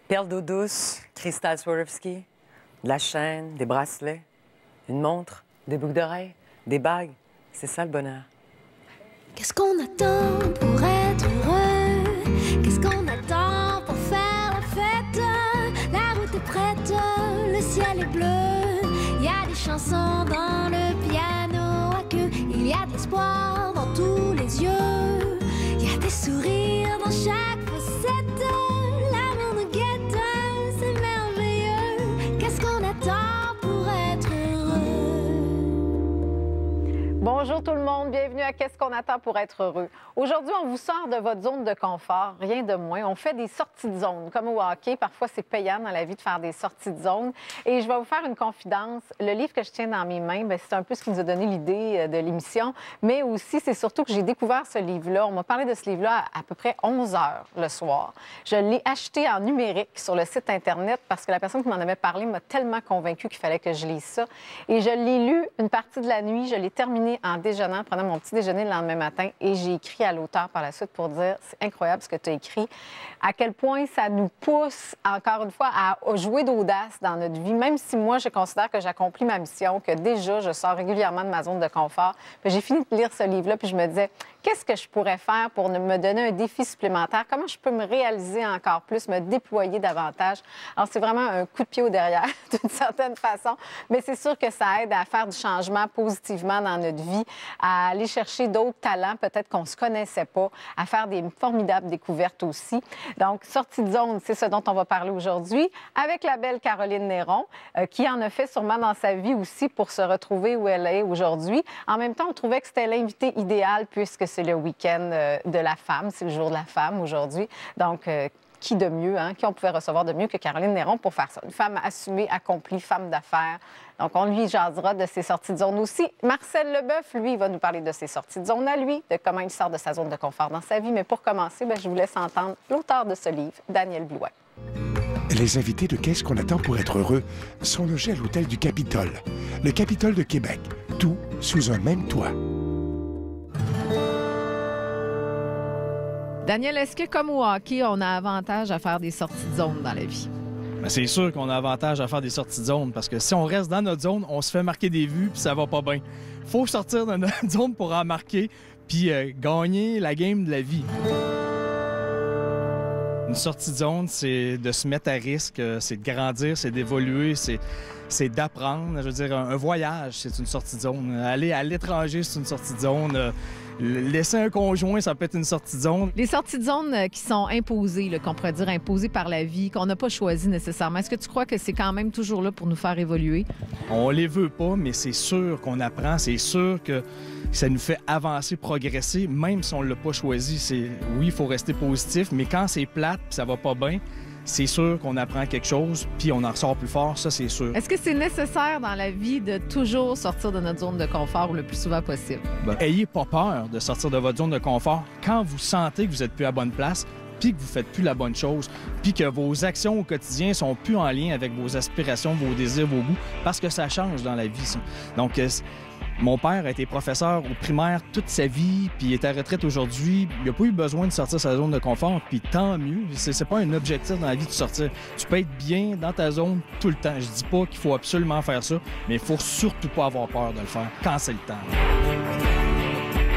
Perles d'eau douce, cristal Swarovski, de la chaîne, des bracelets, une montre, des boucles d'oreilles, des bagues. C'est ça le bonheur. Qu'est-ce qu'on attend pour être heureux? Qu'est-ce qu'on attend pour faire la fête? La route est prête, le ciel est bleu. Il y a des chansons dans le piano à queue. Il y a de l'espoir dans tous les yeux. Il y a des sourires dans chaque facette. L'amour nous guette, c'est merveilleux. Qu'est-ce qu'on attend pour être heureux? Bonjour tout le monde, bienvenue à Qu'est-ce qu'on attend pour être heureux. Aujourd'hui, on vous sort de votre zone de confort, rien de moins. On fait des sorties de zone, comme au hockey. Parfois, c'est payant dans la vie de faire des sorties de zone. Et je vais vous faire une confidence. Le livre que je tiens dans mes mains, c'est un peu ce qui nous a donné l'idée de l'émission. Mais aussi, c'est surtout que j'ai découvert ce livre-là. On m'a parlé de ce livre-là à peu près 11 heures le soir. Je l'ai acheté en numérique sur le site Internet parce que la personne qui m'en avait parlé m'a tellement convaincue qu'il fallait que je lise ça. Et je l'ai lu une partie de la nuit. Je l'ai terminé en déjeunant, en prenant mon petit déjeuner le lendemain matin. Et j'ai écrit à l'auteur par la suite pour dire « C'est incroyable ce que tu as écrit. À quel point ça nous pousse, encore une fois, à jouer d'audace dans notre vie. Même si moi, je considère que j'accomplis ma mission, que déjà, je sors régulièrement de ma zone de confort. J'ai fini de lire ce livre-là, puis je me disais « Qu'est-ce que je pourrais faire pour me donner un défi supplémentaire? Comment je peux me réaliser encore plus, me déployer davantage? » Alors, c'est vraiment un coup de pied au derrière, d'une certaine façon. Mais c'est sûr que ça aide à faire du changement positivement dans notre vie, à aller chercher d'autres talents, peut-être qu'on ne se connaissait pas, à faire des formidables découvertes aussi. Donc, sortie de zone, c'est ce dont on va parler aujourd'hui, avec la belle Caroline Néron, qui en a fait sûrement dans sa vie aussi pour se retrouver où elle est aujourd'hui. En même temps, on trouvait que c'était l'invité idéal puisque c'est le week-end de la femme, c'est le jour de la femme aujourd'hui. Donc, qui de mieux, hein? Qui on pouvait recevoir de mieux que Caroline Néron pour faire ça? Une femme assumée, accomplie, femme d'affaires. Donc, on lui jasera de ses sorties de zone aussi. Marcel Leboeuf, lui, il va nous parler de ses sorties de zone à lui, de comment il sort de sa zone de confort dans sa vie. Mais pour commencer, je vous laisse entendre l'auteur de ce livre, Daniel Blouin. Les invités de Qu'est-ce qu'on attend pour être heureux sont logés à l'hôtel du Capitole, le Capitole de Québec, tout sous un même toit. Daniel, est-ce que comme au hockey, on a avantage à faire des sorties de zone dans la vie? Bien, c'est sûr qu'on a avantage à faire des sorties de zone parce que si on reste dans notre zone, on se fait marquer des vues puis ça va pas bien. Faut sortir de notre zone pour en marquer puis gagner la game de la vie. Une sortie de zone, c'est de se mettre à risque, c'est de grandir, c'est d'évoluer, c'est d'apprendre. Je veux dire, un voyage, c'est une sortie de zone. Aller à l'étranger, c'est une sortie de zone. Laisser un conjoint, ça peut être une sortie de zone. Les sorties de zone qui sont imposées, qu'on pourrait dire imposées par la vie, qu'on n'a pas choisi nécessairement, est-ce que tu crois que c'est quand même toujours là pour nous faire évoluer? On les veut pas, mais c'est sûr qu'on apprend, c'est sûr que ça nous fait avancer, progresser, même si on ne l'a pas choisi. Oui, il faut rester positif, mais quand c'est plate et ça va pas bien, c'est sûr qu'on apprend quelque chose, puis on en ressort plus fort, ça, c'est sûr. Est-ce que c'est nécessaire dans la vie de toujours sortir de notre zone de confort le plus souvent possible? Ayez pas peur de sortir de votre zone de confort quand vous sentez que vous n'êtes plus à la bonne place, puis que vous faites plus la bonne chose, puis que vos actions au quotidien sont plus en lien avec vos aspirations, vos désirs, vos goûts, parce que ça change dans la vie, ça. Donc, mon père a été professeur au primaire toute sa vie, puis il est à retraite aujourd'hui. Il n'a pas eu besoin de sortir de sa zone de confort, puis tant mieux. C'est pas un objectif dans la vie de sortir. Tu peux être bien dans ta zone tout le temps. Je dis pas qu'il faut absolument faire ça, mais il faut surtout pas avoir peur de le faire quand c'est le temps.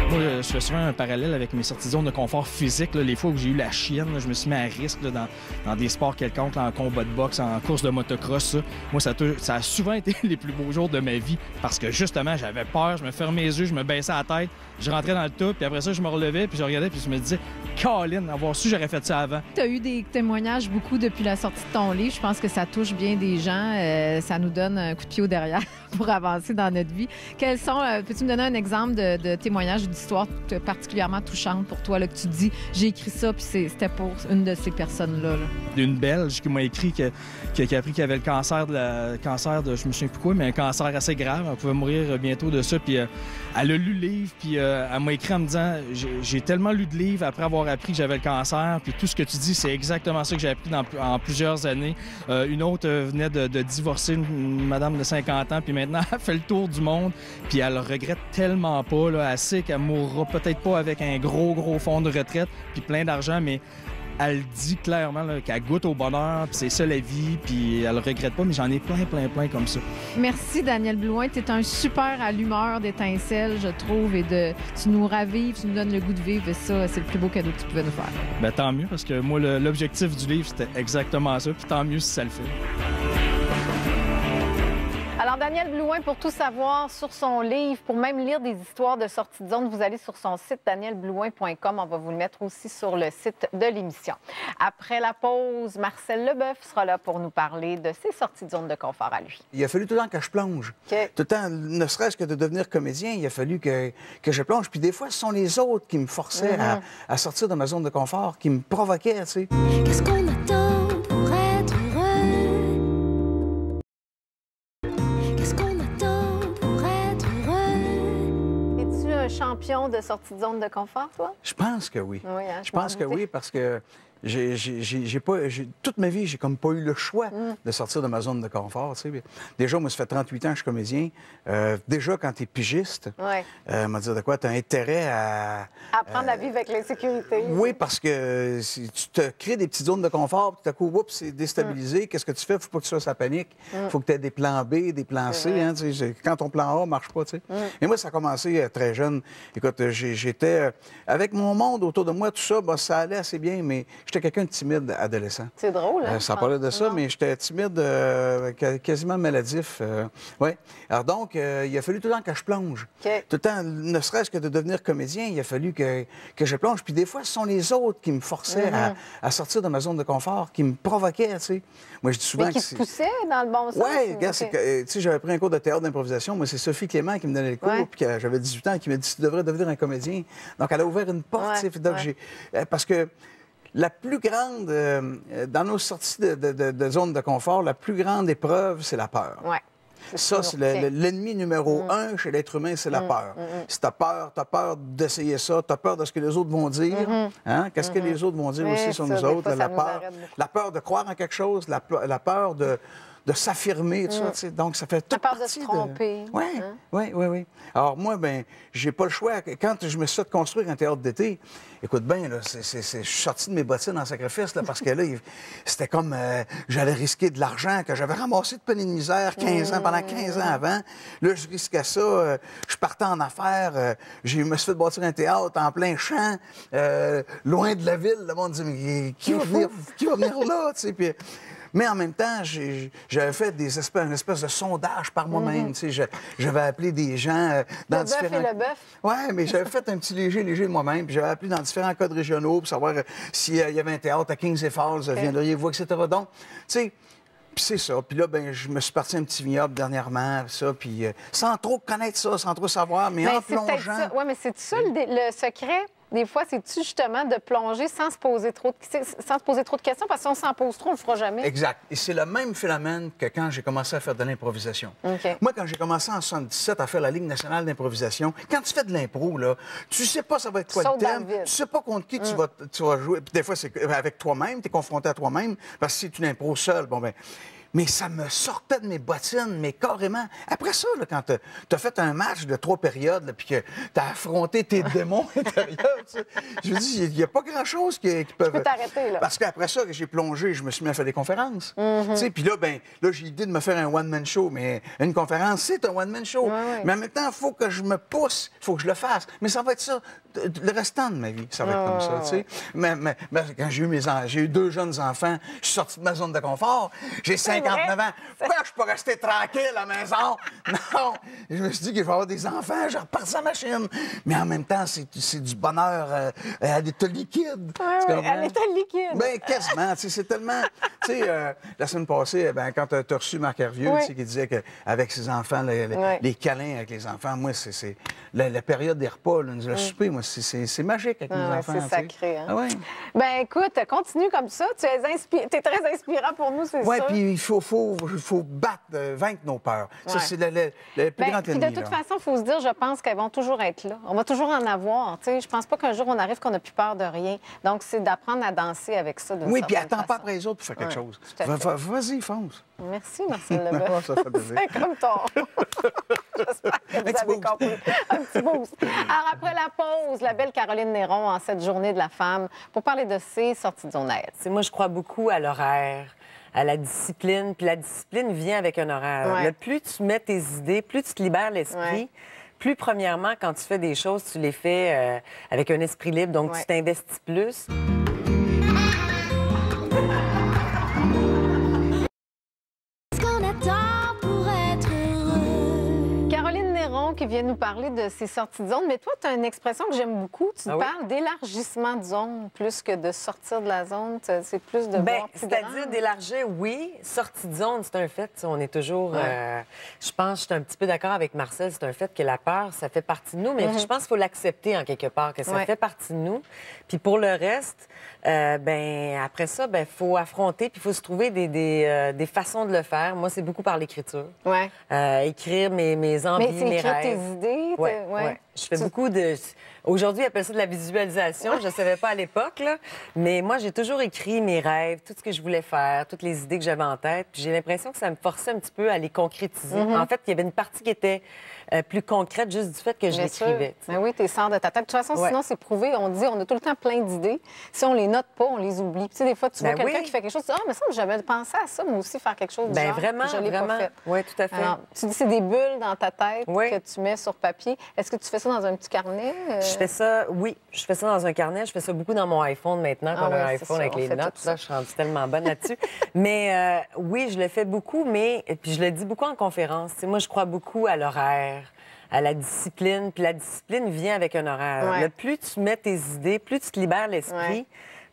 Moi, je fais souvent un parallèle avec mes sorties de zone de confort physique. Les fois où j'ai eu la chienne, je me suis mis à risque dans des sports quelconques, en combat de boxe, en course de motocross. Moi, ça a souvent été les plus beaux jours de ma vie parce que justement, j'avais peur, je me fermais les yeux, je me baissais la tête, je rentrais dans le tas, puis après ça, je me relevais, puis je regardais, puis je me disais « Colin, avoir su, j'aurais fait ça avant. » Tu as eu des témoignages beaucoup depuis la sortie de ton livre. Je pense que ça touche bien des gens. Ça nous donne un coup de pied au derrière pour avancer dans notre vie. Quels sont... peux-tu me donner un exemple de témoignage ou d'histoire particulièrement touchante pour toi, là, que tu dis « J'ai écrit ça, puis c'était pour une de ces personnes-là. » Une Belge qui m'a écrit qui a appris qu'il avait le cancer de je me souviens plus quoi, mais un cancer assez grave. Elle pouvait mourir bientôt de ça. Puis elle a lu le livre, puis elle m'a écrit en me disant « J'ai tellement lu de livres après avoir appris que j'avais le cancer, puis tout ce que tu dis, c'est exactement ça que j'ai appris en plusieurs années. » Une autre venait de divorcer, une madame de 50 ans, puis maintenant, elle fait le tour du monde, puis elle le regrette tellement pas. Là, elle sait qu'elle mourra peut-être pas avec un gros fonds de retraite, puis plein d'argent, mais elle dit clairement qu'elle goûte au bonheur, puis c'est ça la vie, puis elle le regrette pas, mais j'en ai plein comme ça. Merci, Daniel Blouin. Tu es un super allumeur d'étincelles, je trouve, et tu nous ravives, tu nous donnes le goût de vivre, et ça, c'est le plus beau cadeau que tu pouvais nous faire. Ben, tant mieux, parce que moi, l'objectif du livre, c'était exactement ça, puis tant mieux si ça le fait. Alors, Daniel Blouin, pour tout savoir sur son livre, pour même lire des histoires de sortie de zone, vous allez sur son site danielblouin.com. On va vous le mettre aussi sur le site de l'émission. Après la pause, Marcel Leboeuf sera là pour nous parler de ses sorties de zone de confort à lui. Il a fallu tout le temps que je plonge. Okay. Tout le temps, ne serait-ce que de devenir comédien, il a fallu que je plonge. Puis des fois, ce sont les autres qui me forçaient à sortir de ma zone de confort, qui me provoquaient, tu sais. Qu'est-ce qu'on attend pour être heureux? Qu'est-ce qu'on attend pour être heureux? Es-tu un champion de sortie de zone de confort, toi? Je pense que oui. Oui, hein, Je pense que oui, parce que toute ma vie, j'ai comme pas eu le choix de sortir de ma zone de confort. Tu sais. Déjà, moi, ça fait 38 ans que je suis comédien. Déjà, quand tu es pigiste, m'a dit de quoi, tu as intérêt à... Apprendre à vivre avec l'insécurité. Oui, parce que si tu te crées des petites zones de confort, puis tout à coup, oups, c'est déstabilisé. Qu'est-ce que tu fais? Faut pas que tu sois sa panique. Faut que tu aies des plans B, des plans C. Hein, tu sais, quand ton plan A marche pas, tu sais. Et moi, ça a commencé très jeune. Écoute, j'étais... avec mon monde autour de moi, tout ça, ben, ça allait assez bien, mais j'étais quelqu'un de timide adolescent. C'est drôle, hein? Ça parlait de ça, mais j'étais timide, quasiment maladif. Ouais. Alors donc, il a fallu tout le temps que je plonge. Okay. Tout le temps, ne serait-ce que de devenir comédien, il a fallu que je plonge. Puis des fois, ce sont les autres qui me forçaient à sortir de ma zone de confort, qui me provoquaient, tu sais. Moi, je dis souvent mais qui te poussaient dans le bon sens? Oui, regarde, tu sais, j'avais pris un cours de théâtre d'improvisation. Moi, c'est Sophie Clément qui me donnait le cours, puis j'avais 18 ans, qui m'a dit « Tu devrais devenir un comédien ». Donc, elle a ouvert une porte, tu sais. Donc, parce que la plus grande, dans nos sorties de zone de confort, la plus grande épreuve, c'est la peur. Ouais. Ça, c'est l'ennemi numéro un chez l'être humain, c'est la peur. Si tu as peur d'essayer ça, tu as peur de ce que les autres vont dire. Hein? Qu'est-ce que les autres vont dire aussi sur nous autres? La peur de croire en quelque chose, la peur de s'affirmer, tout ça. Donc, ça fait toute partie de se tromper. Oui. Alors, moi, ben, j'ai pas le choix. Quand je me suis fait construire un théâtre d'été, écoute bien, là, je suis sorti de mes bottines en sacrifice, là, parce que là, c'était comme j'allais risquer de l'argent que j'avais ramassé de peine et de misère 15 ans, pendant 15 ans avant. Là, je risquais ça. Je partais en affaires. Je me suis fait bâtir un théâtre en plein champ, loin de la ville. Le monde disait, mais qui va venir là? Tu sais, puis, mais en même temps, j'avais fait une espèce de sondage par moi-même. Tu sais, j'avais appelé des gens dans différents... Le bœuf. Oui, mais j'avais fait un petit léger de moi-même. Puis j'avais appelé dans différents codes régionaux pour savoir s'il y avait un théâtre à Kings et Falls, viendriez-vous, etc. Donc, tu sais, puis c'est ça. Puis là, ben, je me suis parti un petit vignoble dernièrement, ça, puis sans trop connaître ça, sans trop savoir, mais en plongeant... Oui, mais c'est ça le secret? Des fois, c'est-tu justement de plonger sans se poser trop de questions? Parce que si on s'en pose trop, on le fera jamais. Exact. Et c'est le même phénomène que quand j'ai commencé à faire de l'improvisation. Okay. Moi, quand j'ai commencé en 1977 à faire la Ligue nationale d'improvisation, quand tu fais de l'impro, là, tu sais pas ça va être quoi le thème. Tu sais pas contre qui tu vas jouer. Puis des fois, c'est avec toi-même, tu es confronté à toi-même. Parce que si tu impro seul, bon ben... Mais ça me sortait de mes bottines, mais carrément. Après ça, là, quand tu as fait un match de 3 périodes, puis que tu as affronté tes démons intérieurs, je veux dire, il n'y a pas grand-chose qui peuvent... Tu peux t'arrêter, là. Parce qu'après ça, j'ai plongé, je me suis mis à faire des conférences. Puis là, ben, j'ai l'idée de me faire un one-man show, mais une conférence, c'est un one-man show. Mais en même temps, il faut que je me pousse, il faut que je le fasse. Mais ça va être ça, le restant de ma vie, ça va être comme ça, tu sais. Mais quand j'ai eu 2 jeunes enfants, je suis sorti de ma zone de confort, j'ai 59 ans. Pourquoi je peux rester tranquille à la maison? Non! Je me suis dit que je vais avoir des enfants, je repars sa machine. Mais en même temps, c'est du bonheur à l'état liquide. Oui, à l'état liquide. Bien, quasiment. C'est tellement... Tu sais, la semaine passée, ben, quand tu as reçu Marc Hervieux, qui disait qu'avec ses enfants, les câlins avec les enfants, moi, c'est la période des repas, là, le souper, moi, c'est magique avec mes enfants. C'est sacré, hein? Ah, ouais. Ben écoute, continue comme ça. Tu es très inspirant pour nous, c'est sûr. Oui, puis il faut vaincre nos peurs. Ça, c'est le plus grand ennemi. De toute façon, il faut se dire, je pense qu'elles vont toujours être là. On va toujours en avoir. Tu sais, je pense pas qu'un jour, on arrive qu'on n'a plus peur de rien. Donc, c'est d'apprendre à danser avec ça. Oui, puis attends pas après les autres pour faire quelque quelque chose. tout à fait. Vas-y, fonce. Merci, Marcel Leboeuf. Ça fait plaisir. C'est comme ton... J'espère que vous avez compris. Un petit boost. Alors, après la pause, la belle Caroline Néron en cette journée de la femme pour parler de ses sorties de zone à elle. Moi, je crois beaucoup à l'horaire, à la discipline. Puis la discipline vient avec un horaire. Ouais. Le plus tu mets tes idées, plus tu te libères l'esprit. Ouais. Plus, premièrement, quand tu fais des choses, tu les fais avec un esprit libre. Donc, Ouais. tu t'investis plus. Qu'est-ce qu'on attend pour être heureux? Caroline Néron qui vient nous parler de ses sorties de zone. Mais toi, tu as une expression que j'aime beaucoup. Tu Ah oui? parles d'élargissement de zone plus que de sortir de la zone. C'est plus de Ben, voir plus c'est-à-dire grand. d'élargir, oui. Sortie de zone, c'est un fait. On est toujours. Je pense, je suis un petit peu d'accord avec Marcel. C'est un fait que la peur, ça fait partie de nous. Mais je pense qu'il faut l'accepter en quelque part, que ça Ouais. fait partie de nous. Puis pour le reste, ben après ça, ben faut affronter. Puis il faut se trouver des façons de le faire. Moi, c'est beaucoup par l'écriture. Ouais. Écrire mes envies, Mais c'est mes écrire rêves. tes idées. Ouais, ouais. Je fais beaucoup de... Aujourd'hui, ils appellent ça de la visualisation. Je ne savais pas à l'époque, là. Mais moi, j'ai toujours écrit mes rêves, tout ce que je voulais faire, toutes les idées que j'avais en tête. Puis j'ai l'impression que ça me forçait un petit peu à les concrétiser. En fait, il y avait une partie qui était plus concrète juste du fait que je Bien sûr. l'écrivais. tu sais. Ben oui, t'es sors de ta tête. De toute façon, Ouais. sinon, c'est prouvé. On dit, on a tout le temps plein d'idées. Si on les note pas, on les oublie. Puis, tu sais, des fois, tu vois Ben quelqu'un oui. qui fait quelque chose, tu dis, ah, mais ça, j'avais pensé à ça, moi aussi, faire quelque chose du Ben genre. vraiment, Je l'ai vraiment. pas fait. Oui, tout à fait. Alors, tu dis, c'est des bulles dans ta tête Oui. que tu mets sur papier. Est-ce que tu fais ça dans un petit carnet? Je fais ça, oui, je fais ça dans un carnet. Je fais ça beaucoup dans mon iPhone maintenant, Ah qu'on a un oui, c'est iPhone ça, avec on les fait notes. tout ça. Là, je suis rendue tellement bonne là-dessus. Mais oui, je le fais beaucoup, mais et puis je le dis beaucoup en conférence. Tu sais, moi, je crois beaucoup à l'horaire, à la discipline. Puis la discipline vient avec un horaire. Ouais. Le plus tu mets tes idées, plus tu te libères l'esprit. Ouais.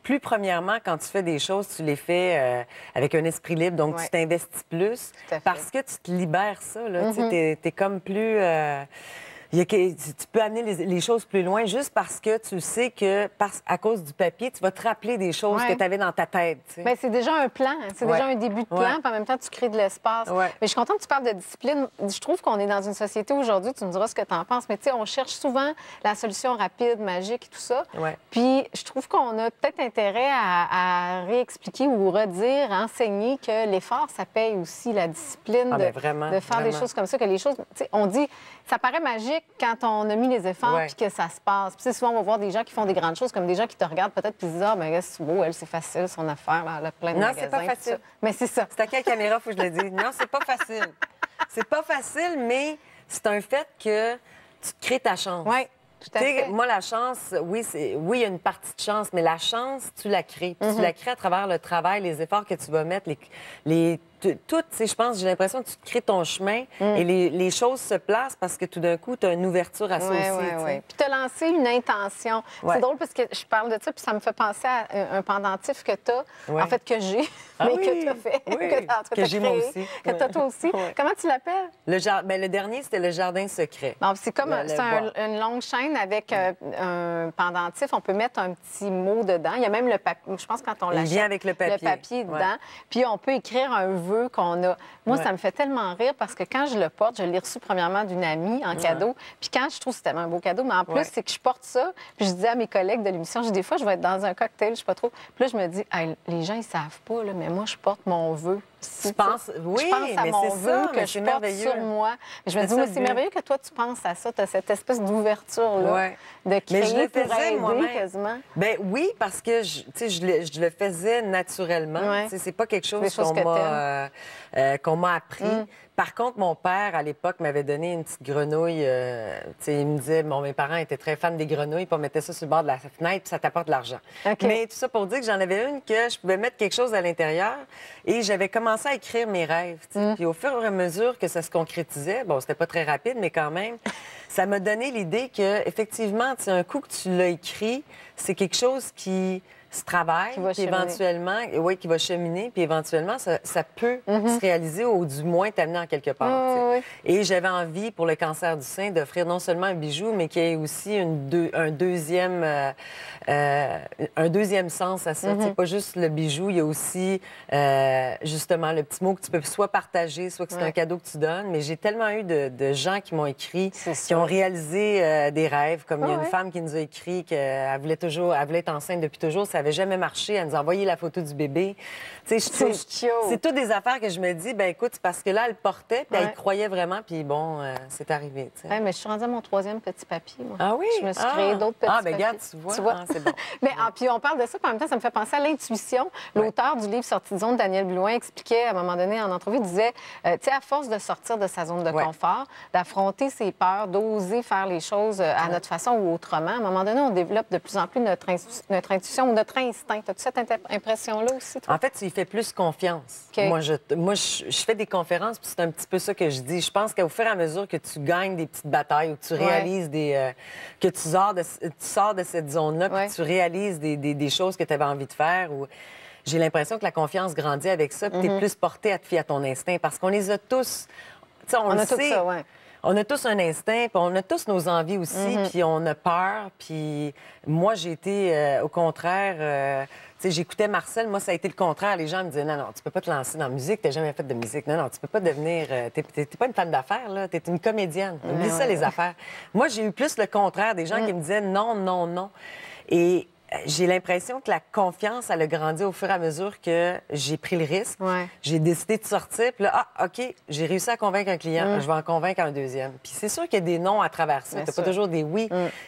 Plus, premièrement, quand tu fais des choses, tu les fais avec un esprit libre. Donc, Ouais. tu t'investis plus Tout à fait. parce que tu te libères ça. Là. Tu sais, t'es comme plus... tu peux amener les choses plus loin juste parce que tu sais que, à cause du papier, tu vas te rappeler des choses Ouais. que tu avais dans ta tête. tu sais. Bien, c'est déjà un plan, c'est Ouais. déjà un début de plan, Ouais. puis en même temps, tu crées de l'espace. Ouais. Mais je suis contente que tu parles de discipline. Je trouve qu'on est dans une société aujourd'hui, tu me diras ce que tu en penses, mais tu sais, on cherche souvent la solution rapide, magique et tout ça. Ouais. Puis je trouve qu'on a peut-être intérêt à réexpliquer ou redire, enseigner que l'effort, ça paye aussi la discipline Ah, ben vraiment, de faire des vraiment. choses comme ça, que les choses... tu sais, on dit, ça paraît magique quand on a mis les efforts Ouais. puis que ça se passe. Puis tu sais, souvent, on va voir des gens qui font des grandes choses, comme des gens qui te regardent peut-être puis se disent, ah, ben c'est beau, elle, c'est facile, son affaire, là, elle a plein de Non, magasins. c'est pas tout facile. ça. Mais c'est ça. C'est à quelle caméra faut que je le dise? Non, c'est pas facile. C'est pas facile, mais c'est un fait que tu te crées ta chance. Oui, tout à Tu sais, fait. moi, la chance, oui, il y a une partie de chance, mais la chance, tu la crées. Puis Tu la crées à travers le travail, les efforts que tu vas mettre, tout, tu sais, je pense, j'ai l'impression que tu te crées ton chemin et les choses se placent parce que tout d'un coup, tu as une ouverture à ça Oui, aussi. oui, tu sais. oui. Puis tu as lancé une intention. Ouais. C'est drôle parce que je parle de ça, puis ça me fait penser à un pendentif que tu as, Ouais. en fait, que j'ai, Ah mais oui, que tu as fait. oui, que que j'ai moi créé, aussi. Que tu as toi aussi. Ouais. Comment tu l'appelles? Le dernier, c'était le jardin secret. Bon, c'est comme Le c'est bois. une longue chaîne avec un pendentif. On peut mettre un petit mot dedans. Il y a même le papier. Je pense quand on Il l'achète, vient avec le papier. dedans. Ouais. Puis on peut écrire un vœu qu'on a. Moi, Ouais. ça me fait tellement rire parce que quand je le porte, je l'ai reçu premièrement d'une amie en cadeau. Puis quand je trouve que c'est tellement un beau cadeau, mais en plus, Ouais. c'est que je porte ça. Puis je dis à mes collègues de l'émission, je dis des fois, je vais être dans un cocktail, je sais pas trop. Puis là, je me dis, hey, les gens, ils savent pas, là, mais moi, je porte mon vœu. Tu penses, oui, je pense à mais mon c'est vœu ça, que mais je c'est porte merveilleux. sur moi. Mais je me C'est dis, ça oui, le c'est but. merveilleux que toi, tu penses à ça. Tu as cette espèce d'ouverture-là, Ouais. de créer Mais je le pour faisais aider moi-même. quasiment. Ben oui, parce que tu sais, je le faisais naturellement. Ouais. Tu sais, c'est pas quelque Des chose choses qu'on m'a appris. Par contre, mon père, à l'époque, m'avait donné une petite grenouille. Tu sais, il me disait, mes parents étaient très fans des grenouilles, puis on mettait ça sur le bord de la fenêtre, puis ça t'apporte de l'argent. OK. Mais tout ça pour dire que j'en avais une que je pouvais mettre quelque chose à l'intérieur. Et j'avais commencé à écrire mes rêves. Tu sais. Puis au fur et à mesure que ça se concrétisait, bon, c'était pas très rapide, mais quand même, ça m'a donné l'idée que, effectivement, tu sais, un coup que tu l'as écrit, c'est quelque chose qui se travaille, Qui va puis cheminer. éventuellement, oui, qui va cheminer, puis éventuellement, ça peut se réaliser ou du moins t'amener en quelque part. tu sais. oui. Et j'avais envie, pour le cancer du sein, d'offrir non seulement un bijou, mais qu'il y ait aussi un deuxième sens à ça. C'est pas juste le bijou, il y a aussi, justement, le petit mot que tu peux soit partager, soit que c'est un cadeau que tu donnes. Mais j'ai tellement eu de gens qui m'ont écrit, qui ont réalisé des rêves. Comme il y a une femme qui nous a écrit qu'elle voulait être enceinte depuis toujours. Ça n'avait jamais marché. Elle nous a envoyé la photo du bébé. C'est toutes des affaires que je me dis, ben écoute, c'est parce que là, elle portait, puis elle y croyait vraiment, puis bon, c'est arrivé. Ouais, mais je suis rendue à mon 3e petit papier, moi. Ah oui? Je me suis créé d'autres petits papiers. Regarde, tu vois. C'est bon. Mais puis on parle de ça, puis en même temps, ça me fait penser à l'intuition. L'auteur du livre Sortie de zone, Daniel Blouin, expliquait à un moment donné en entrevue, il disait, tu sais, à force de sortir de sa zone de confort, d'affronter ses peurs, d'oser faire les choses à notre façon ou autrement, à un moment donné, on développe de plus en plus notre intuition ou notre instinct. As-tu cette impression-là aussi, toi? En fait, il fait plus confiance. Okay. Moi, je fais des conférences, puis c'est un petit peu ça que je dis. Je pense qu'au fur et à mesure que tu gagnes des petites batailles ou que tu réalises que tu sors de cette zone-là, puis tu réalises des choses que tu avais envie de faire, ou j'ai l'impression que la confiance grandit avec ça, puis tu es plus porté à te fier à ton instinct, parce qu'on les a tous... On le sait. Ça, on a tous un instinct, puis on a tous nos envies aussi, puis on a peur. Puis moi, j'ai été, au contraire... tu sais, j'écoutais Marcel, moi, ça a été le contraire. Les gens me disaient, non, tu peux pas te lancer dans la musique, t'as jamais fait de musique. Non, tu peux pas devenir... T'es pas une femme d'affaires, là, t'es une comédienne. Oublie ça, les affaires. Moi, j'ai eu plus le contraire, des gens qui me disaient non, non, non. Et j'ai l'impression que la confiance, elle a grandi au fur et à mesure que j'ai pris le risque. J'ai décidé de sortir, puis là, OK, j'ai réussi à convaincre un client, je vais en convaincre un deuxième. Puis c'est sûr qu'il y a des non à travers ça. T'as pas toujours des oui,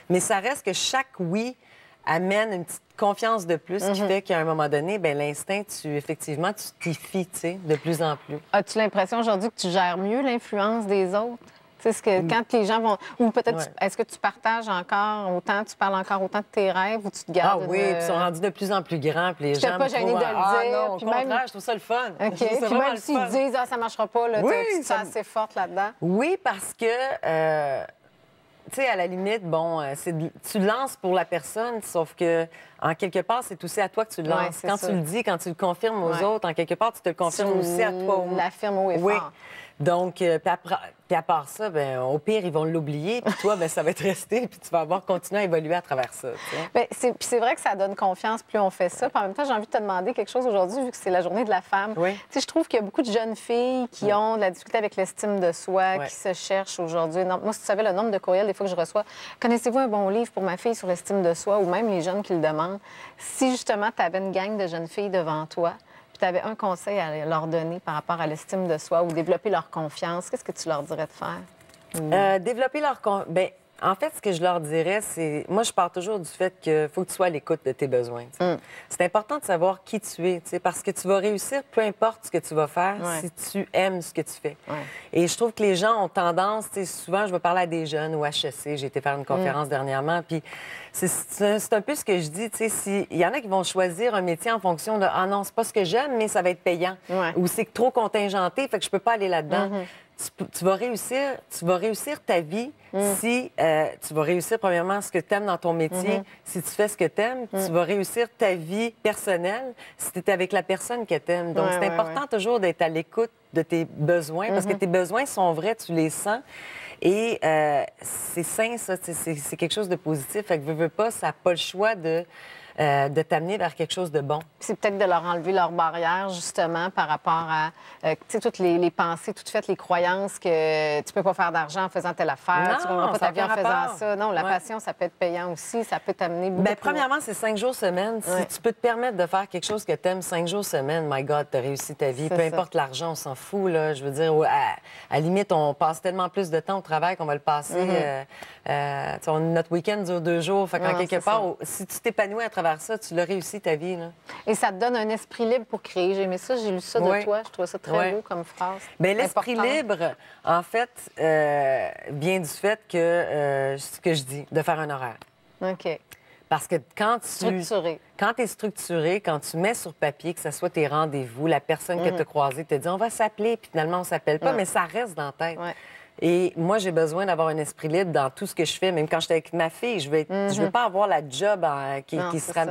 mais ça reste que chaque oui amène une petite confiance de plus qui fait qu'à un moment donné, bien, l'instinct, effectivement, tu t'y fies, tu sais, de plus en plus. As-tu l'impression aujourd'hui que tu gères mieux l'influence des autres? Tu sais, quand les gens vont... Ou peut-être, est-ce que tu partages encore autant, tu parles encore autant de tes rêves ou tu te gardes... Ah oui, puis ils sont rendus de plus en plus grands, puis les gens pas gêné de le dire. Non, au contraire, je trouve ça le fun. OK, puis même s'ils disent, ça marchera pas, là, tu te sens assez forte là-dedans. Oui, parce que... tu sais, à la limite, bon, tu lances pour la personne, sauf que, en quelque part, c'est aussi à toi que tu le lances. Quand tu le dis, quand tu le confirmes aux autres, en quelque part, tu te le confirmes aussi à toi. Tu l'affirmes haut et fort. Donc, puis à part ça, ben, au pire, ils vont l'oublier, puis toi, ben, ça va être resté, puis tu vas avoir continué à évoluer à travers ça. Bien, c'est vrai que ça donne confiance, plus on fait ça. Puis en même temps, j'ai envie de te demander quelque chose aujourd'hui, vu que c'est la journée de la femme. Tu sais, je trouve qu'il y a beaucoup de jeunes filles qui ont de la difficulté avec l'estime de soi, qui se cherchent aujourd'hui. Moi, si tu savais le nombre de courriels des fois que je reçois, connaissez-vous un bon livre pour ma fille sur l'estime de soi, ou même les jeunes qui le demandent. Si justement, tu avais une gang de jeunes filles devant toi, tu avais un conseil à leur donner par rapport à l'estime de soi ou développer leur confiance, qu'est-ce que tu leur dirais de faire? Développer leur confiance... En fait, ce que je leur dirais, c'est... Moi, je pars toujours du fait qu'il faut que tu sois à l'écoute de tes besoins. C'est important de savoir qui tu es, parce que tu vas réussir, peu importe ce que tu vas faire, si tu aimes ce que tu fais. Et je trouve que les gens ont tendance... Souvent, je vais parler à des jeunes ou HEC. J'ai été faire une conférence dernièrement, puis c'est un peu ce que je dis. Il y en a qui vont choisir un métier en fonction de « Ah non, c'est pas ce que j'aime, mais ça va être payant. Ou c'est trop contingenté, fait que je peux pas aller là-dedans. Tu vas réussir ta vie si tu vas réussir, premièrement, ce que tu aimes dans ton métier. Si tu fais ce que tu aimes, tu vas réussir ta vie personnelle si tu es avec la personne que tu aimes. Donc, c'est important toujours d'être à l'écoute de tes besoins parce que tes besoins sont vrais, tu les sens. Et c'est sain, ça. C'est quelque chose de positif. Fait que veux pas, ça n'a pas le choix de t'amener vers quelque chose de bon. C'est peut-être de leur enlever leurs barrières, justement, par rapport à, tu sais, toutes les pensées toutes faites, les croyances que tu peux pas faire d'argent en faisant telle affaire, tu ne gagneras pas ta vie en faisant ça. Non, la passion, ça peut être payant aussi, ça peut t'amener beaucoup. Bien, premièrement, c'est 5 jours semaine. Si tu peux te permettre de faire quelque chose que tu aimes 5 jours semaine, my God, tu as réussi ta vie. Peu importe l'argent, on s'en fout, là. Je veux dire, à la limite, on passe tellement plus de temps au travail qu'on va le passer. Notre week-end dure 2 jours. Fait qu'en quelque part, si tu t'épanouis à travers ça, tu l'as réussi ta vie. Là. Et ça te donne un esprit libre pour créer. J'ai aimé ça, j'ai lu ça de toi. Je trouvais ça très beau comme phrase. Bien, l'esprit libre, en fait, vient du fait que, ce que je dis, de faire un horaire. OK. Parce que quand tu es structuré, quand tu mets sur papier, que ce soit tes rendez-vous, la personne que tu as croisée te dit on va s'appeler, puis finalement, on ne s'appelle pas, mais ça reste dans la tête. Et moi, j'ai besoin d'avoir un esprit libre dans tout ce que je fais. Même quand j'étais avec ma fille, je veux pas avoir la job qui sera...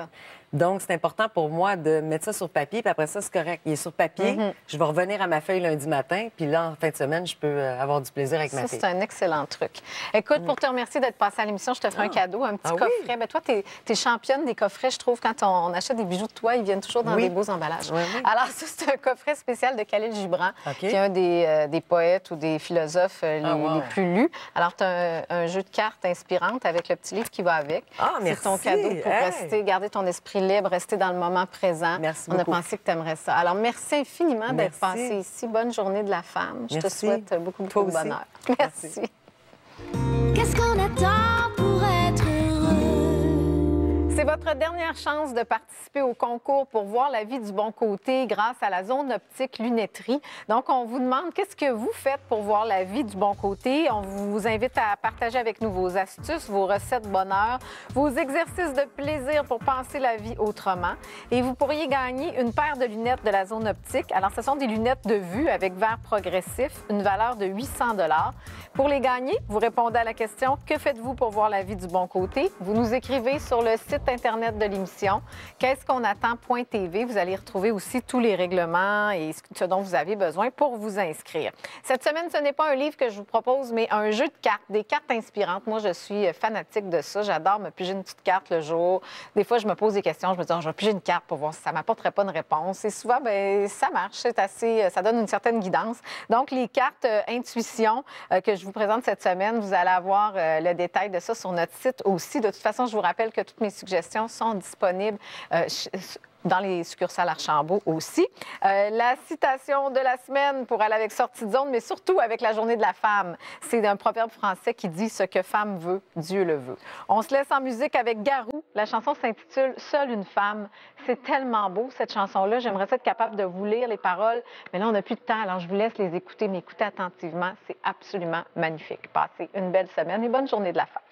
Donc, c'est important pour moi de mettre ça sur papier, puis après ça, c'est correct. Il est sur papier, je vais revenir à ma feuille lundi matin, puis là, en fin de semaine, je peux avoir du plaisir avec ma fille. C'est un excellent truc. Écoute, pour te remercier d'être passée à l'émission, je te ferai un cadeau, un petit coffret. Oui? Ben, toi, tu es championne des coffrets, je trouve. Quand on achète des bijoux de toi, ils viennent toujours dans des beaux emballages. Oui. Alors, ça, c'est un coffret spécial de Khalil Gibran, OK. qui est un des poètes ou des philosophes les plus lus. Alors, tu as un jeu de cartes inspirante avec le petit livre qui va avec. Ah, c'est merci. ton cadeau pour Hey! rester, garder ton esprit libre, rester dans le moment présent. Merci On a beaucoup. pensé que tu aimerais ça. Alors, merci infiniment d'être Merci. passé ici. Bonne journée de la femme. Je te Merci. souhaite beaucoup Toi de aussi. bonheur. Merci. Merci. Qu'est-ce qu'on attend pour être heureux? C'est votre dernière chance de participer au concours pour voir la vie du bon côté grâce à la zone optique lunetterie. Donc, on vous demande qu'est-ce que vous faites pour voir la vie du bon côté. On vous invite à partager avec nous vos astuces, vos recettes bonheur, vos exercices de plaisir pour penser la vie autrement. Et vous pourriez gagner une paire de lunettes de la zone optique. Alors, ce sont des lunettes de vue avec verre progressif, une valeur de 800 $. Pour les gagner, vous répondez à la question « Que faites-vous pour voir la vie du bon côté? » Vous nous écrivez sur le site Internet de l'émission, qu'est-ce qu'on attend.tv. Vous allez retrouver aussi tous les règlements et ce dont vous avez besoin pour vous inscrire. Cette semaine, ce n'est pas un livre que je vous propose, mais un jeu de cartes, des cartes inspirantes. Moi, je suis fanatique de ça. J'adore me piger une petite carte le jour. Des fois, je me pose des questions. Je me dis, je vais piger une carte pour voir si ça ne m'apporterait pas une réponse. Et souvent, bien, ça marche. C'est assez, ça donne une certaine guidance. Donc, les cartes intuition que je vous présente cette semaine, vous allez avoir le détail de ça sur notre site aussi. De toute façon, je vous rappelle que toutes mes suggestions sont disponibles dans les succursales Archambault aussi. La citation de la semaine pour aller avec Sortie de zone, mais surtout avec la Journée de la femme. C'est un proverbe français qui dit « Ce que femme veut, Dieu le veut ». On se laisse en musique avec Garou. La chanson s'intitule « Seule une femme ». C'est tellement beau, cette chanson-là. J'aimerais être capable de vous lire les paroles, mais là, on n'a plus de temps, alors je vous laisse les écouter, mais écoutez attentivement. C'est absolument magnifique. Passez une belle semaine et bonne Journée de la femme.